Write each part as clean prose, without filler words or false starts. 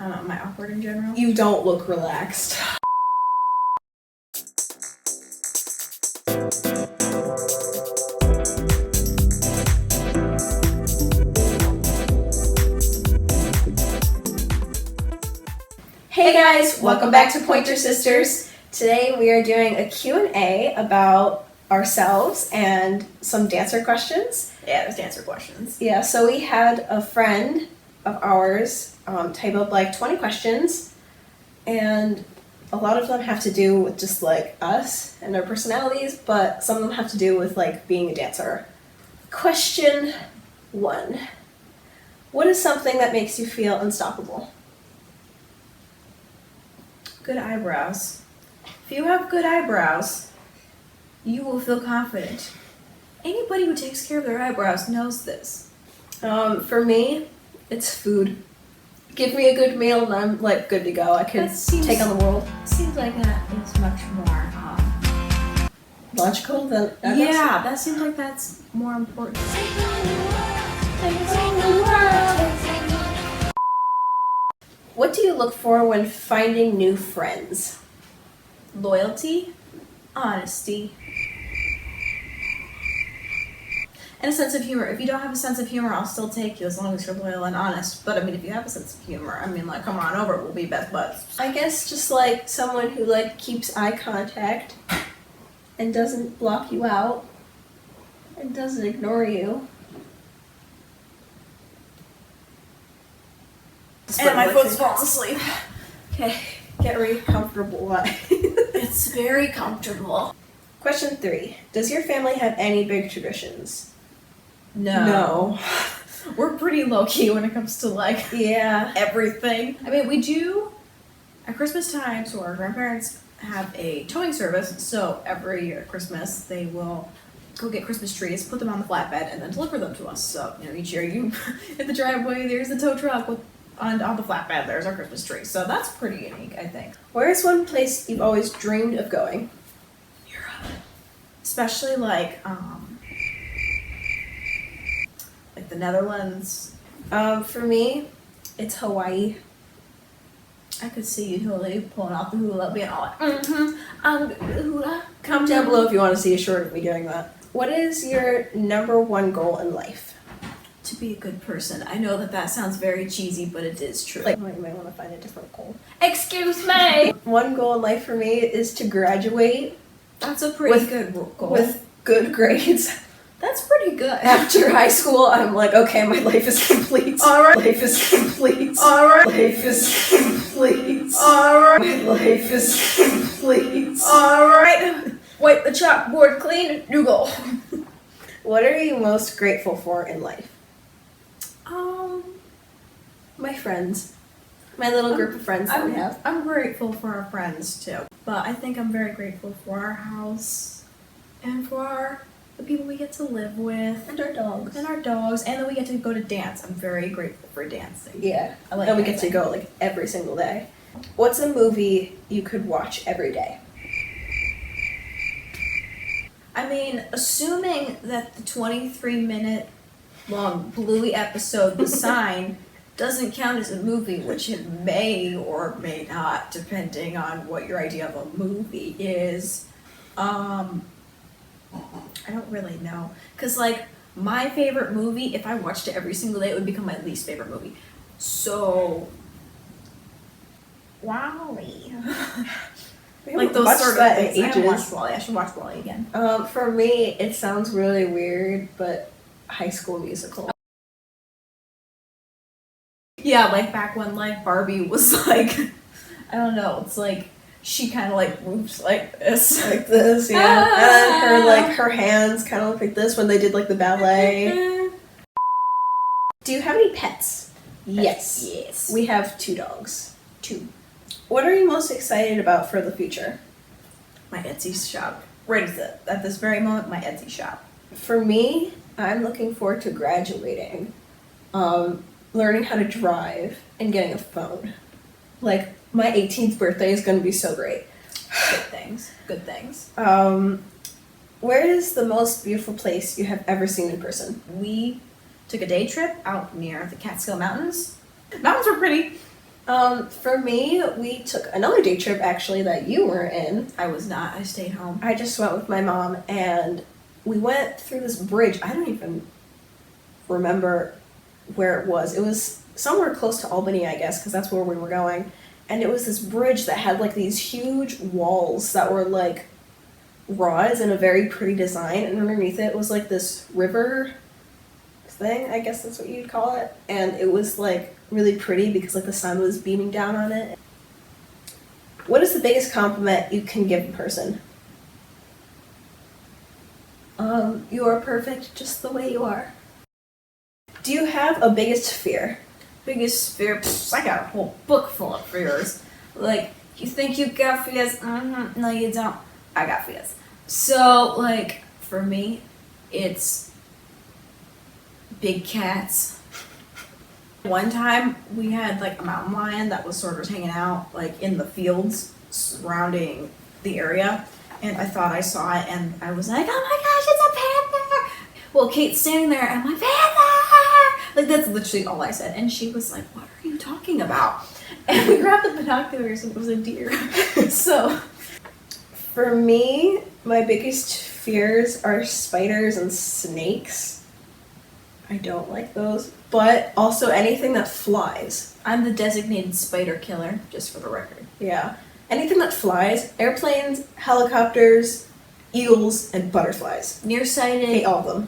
I don't know, am I awkward in general? You don't look relaxed. Hey guys, welcome back to Pointe-r Sisters. Today we are doing a Q&A about ourselves and some dancer questions. Yeah, there's dancer questions. Yeah, so we had a friend of ours type up like 20 questions, and a lot of them have to do with just like us and our personalities, but some of them have to do with like being a dancer. Question 1. What is something that makes you feel unstoppable? Good eyebrows. If you have good eyebrows, you will feel confident. Anybody who takes care of their eyebrows knows this. For me, it's food. Give me a good meal and I'm like good to go. I can take on the world. Seems like that is much more Logical than yeah, that seems like that's more important. What do you look for when finding new friends? Loyalty, honesty, and a sense of humor. If you don't have a sense of humor, I'll still take you as long as you're loyal and honest. But I mean, if you have a sense of humor, I mean, like, come on over, we'll be best buds. I guess just like someone who like keeps eye contact and doesn't block you out and doesn't ignore you. And my foot's falling asleep. Okay, get really comfortable. It's very comfortable. Question 3. Does your family have any big traditions? No. We're pretty low-key when it comes to, like, Yeah. everything. I mean, we do, at Christmas time, so our grandparents have a towing service, so every year at Christmas, they will go get Christmas trees, put them on the flatbed, and then deliver them to us. So, you know, each year you, in the driveway, there's the tow truck with on the flatbed, there's our Christmas tree. So that's pretty unique, I think. Where is one place you've always dreamed of going? Europe. Especially like the Netherlands. For me, it's Hawaii. I could see you totally pulling off the hula, being all like, hula. Comment down below if you want to see a short of me doing that. What is your number one goal in life? To be a good person. I know that sounds very cheesy, but it is true. Like, you might want to find a different goal. Excuse me! One goal in life for me is to graduate That's a pretty good goal. with good grades. That's pretty good. After high school, I'm like, okay, my life is complete. All right. Life is complete. All right. Life is complete. All right. My life is complete. Alright. Wipe the chalkboard clean, new goal. What are you most grateful for in life? My friends. My little group of friends that we have. I'm grateful for our friends too. But I think I'm very grateful for our house and for the people we get to live with. And our dogs. And our dogs. And that we get to go to dance. I'm very grateful for dancing. Yeah. I like and we dancing. get to go like every single day. What's a movie you could watch every day? I mean, assuming that the 23-minute long Bluey episode, The Sign, doesn't count as a movie, which it may or may not, depending on what your idea of a movie is. I don't really know. Because, like, my favorite movie, if I watched it every single day, it would become my least favorite movie. So, WALL-E. Like those sort of things. I haven't watched WALL-E. I should watch WALL-E again. For me, it sounds really weird, but High School Musical. Yeah, like back when like Barbie was like, I don't know, it's like she kind of like moves like this. Like this, yeah. And then her hands kind of look like this when they did like the ballet. Do you have any pets? Yes. Yes. We have 2 dogs. 2. What are you most excited about for the future? My Etsy shop. Right at this very moment, my Etsy shop. For me, I'm looking forward to graduating, learning how to drive, and getting a phone. Like, my 18th birthday is going to be so great. Good things. Good things. Where is the most beautiful place you have ever seen in person? We took a day trip out near the Catskill Mountains. Mountains were pretty. For me, we took another day trip actually that you were in. I was not. I stayed home. I just went with my mom and we went through this bridge. I don't even remember where it was. It was somewhere close to Albany, I guess, because that's where we were going. And it was this bridge that had like these huge walls that were like rods and a very pretty design. And underneath it was like this river thing, I guess that's what you'd call it. And it was like really pretty because like the sun was beaming down on it. What is the biggest compliment you can give a person? You are perfect just the way you are. Do you have a biggest fear? Biggest fear? Pfft, I got a whole book full of fears. Like, you think you got fears? Mm-hmm. No, you don't. I got fears. So, like, for me, it's big cats. One time, we had, like, a mountain lion that was sort of hanging out, like, in the fields surrounding the area. And I thought I saw it, and I was like, oh my gosh, it's a panther! Well, Kate's standing there, and I'm like, panther! Like, that's literally all I said. And she was like, what are you talking about? And we grabbed the binoculars, and it was a deer. So, for me, my biggest fears are spiders and snakes. I don't like those. But also anything that flies. I'm the designated spider killer, just for the record. Yeah. Anything that flies, airplanes, helicopters, eagles, and butterflies. Nearsighted. Hate all of them.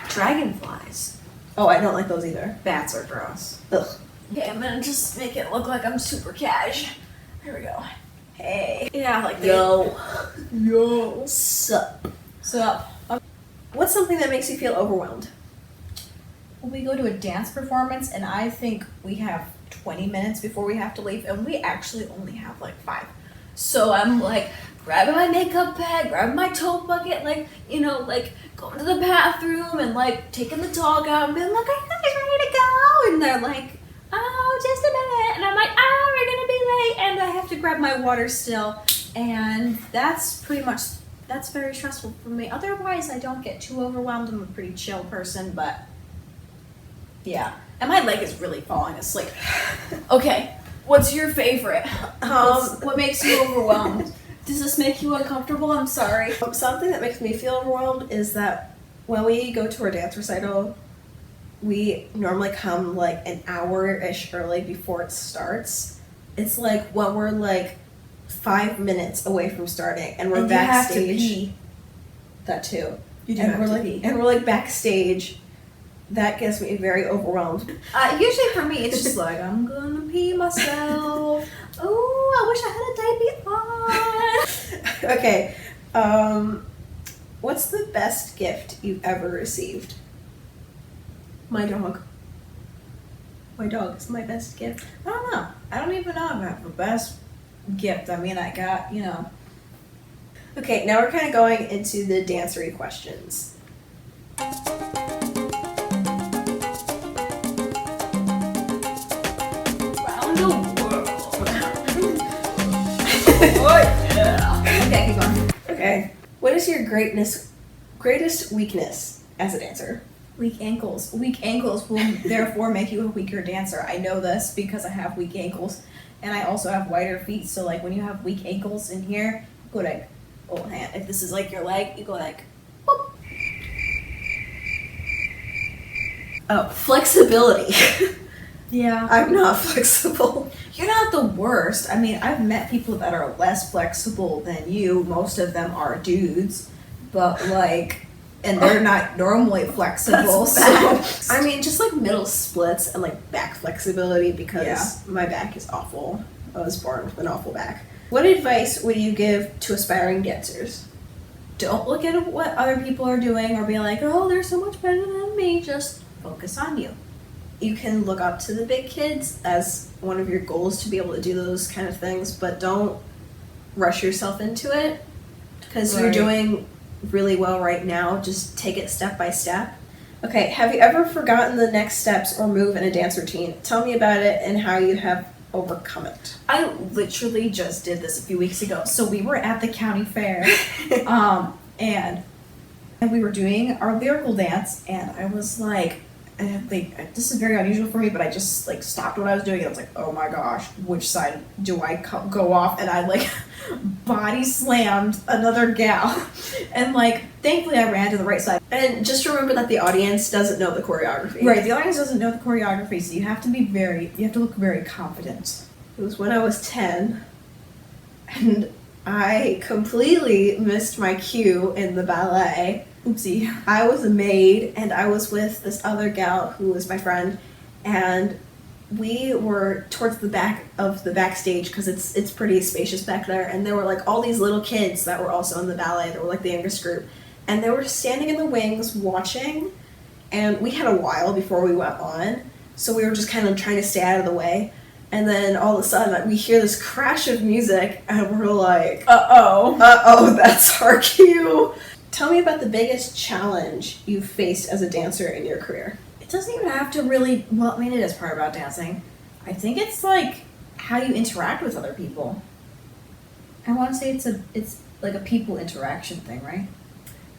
Dragonflies. Oh, I don't like those either. Bats are gross. Ugh. Okay, I'm gonna just make it look like I'm super cash. Here we go. Hey. Yeah, like Yo. Yo. Sup. Sup. What's something that makes you feel overwhelmed? We go to a dance performance, and I think we have 20 minutes before we have to leave, and we actually only have like 5. So I'm like grabbing my makeup bag, grabbing my tote bucket, like, you know, like going to the bathroom and like taking the dog out and being like, are you guys ready to go? And they're like, oh, just a minute. And I'm like, oh, we're gonna be late. And I have to grab my water still. And that's very stressful for me. Otherwise, I don't get too overwhelmed. I'm a pretty chill person, but yeah. And my leg is really falling asleep. Okay, what's your favorite? What makes you overwhelmed? Does this make you uncomfortable? I'm sorry. Something that makes me feel overwhelmed is that when we go to our dance recital, we normally come like an hour-ish early before it starts. It's like when we're like 5 minutes away from starting and we're backstage. You have to pee. That too. You do and have we're to like, pee. And we're like backstage. That gets me very overwhelmed. Usually for me, it's just like, I'm gonna pee myself. Oh, I wish I had a diaper on. Okay. What's the best gift you've ever received? My dog. My dog is my best gift. I don't know. I don't even know if I have the best gift. I mean, I got, you know. Okay, now we're kind of going into the dancery questions. Okay, keep going. Okay. What is your greatest weakness as a dancer? Weak ankles. Weak ankles will therefore make you a weaker dancer. I know this because I have weak ankles. And I also have wider feet. So like when you have weak ankles in here, you go like, oh hand. If this is like your leg, you go like, whoop. Oh, flexibility. Yeah. I'm not flexible. You're not the worst. I mean, I've met people that are less flexible than you. Most of them are dudes. But like, and they're not normally flexible. So I mean, just like middle splits and like back flexibility because my back is awful. I was born with an awful back. What advice would you give to aspiring dancers? Don't look at what other people are doing or be like, oh, they're so much better than me. Just focus on you. You can look up to the big kids as one of your goals to be able to do those kind of things, but don't rush yourself into it because you're doing really well right now. Just take it step by step. Okay, have you ever forgotten the next steps or move in a dance routine? Tell me about it and how you have overcome it. I literally just did this a few weeks ago. So we were at the county fair and we were doing our lyrical dance, and I was like, this is very unusual for me, but I just like stopped what I was doing and I was like, oh my gosh, which side do I go off? And I like body slammed another gal, and like thankfully I ran to the right side. And just remember that the audience doesn't know the choreography. Right, the audience doesn't know the choreography, so you have to look very confident. It was when I was 10, and I completely missed my cue in the ballet. Oopsie. I was a maid, and I was with this other gal who was my friend, and we were towards the back of the backstage because it's pretty spacious back there, and there were like all these little kids that were also in the ballet. They were like the youngest group, and they were standing in the wings watching, and we had a while before we went on, so we were just kind of trying to stay out of the way. And then all of a sudden we hear this crash of music, and we're like, uh-oh, that's our cue. Tell me about the biggest challenge you've faced as a dancer in your career. It doesn't even have to really, well, I mean, it is part about dancing. I think it's like how you interact with other people. I want to say it's like a people interaction thing, right?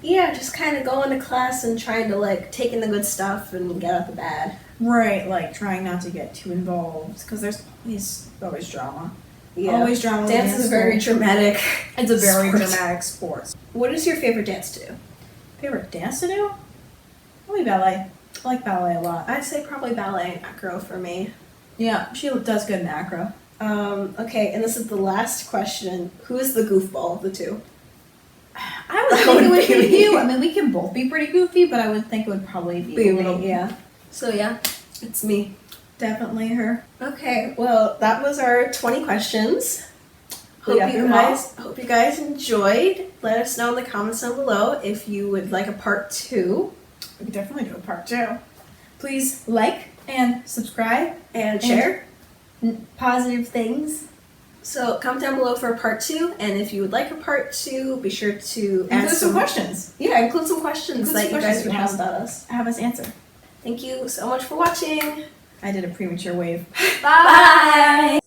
Yeah, just kind of going to class and trying to like take in the good stuff and get out the bad. Right, like trying not to get too involved because there's always drama. Yeah. Always drama. Dance is very dramatic. It's a very sport. dramatic sport. What is your favorite dance to do? Favorite dance to do? Probably ballet. I like ballet a lot. I'd say probably ballet and acro for me. Yeah, she does good in acro. Okay, and this is the last question. Who is the goofball of the two? I would think it would be you. I mean, we can both be pretty goofy, but I would think it would probably be a little. Yeah. So yeah, it's me. Definitely her. Okay, well that was our 20 questions. Hope Yeah, you guys enjoyed. Let us know in the comments down below if you would like a part 2. We could definitely do a part 2. Please like and subscribe And share. Positive things. So comment down below for a part 2, and if you would like a part 2, be sure to Include some questions. Yeah, include some questions that you guys would have about us. Have us answer. Thank you so much for watching. I did a premature wave. Bye.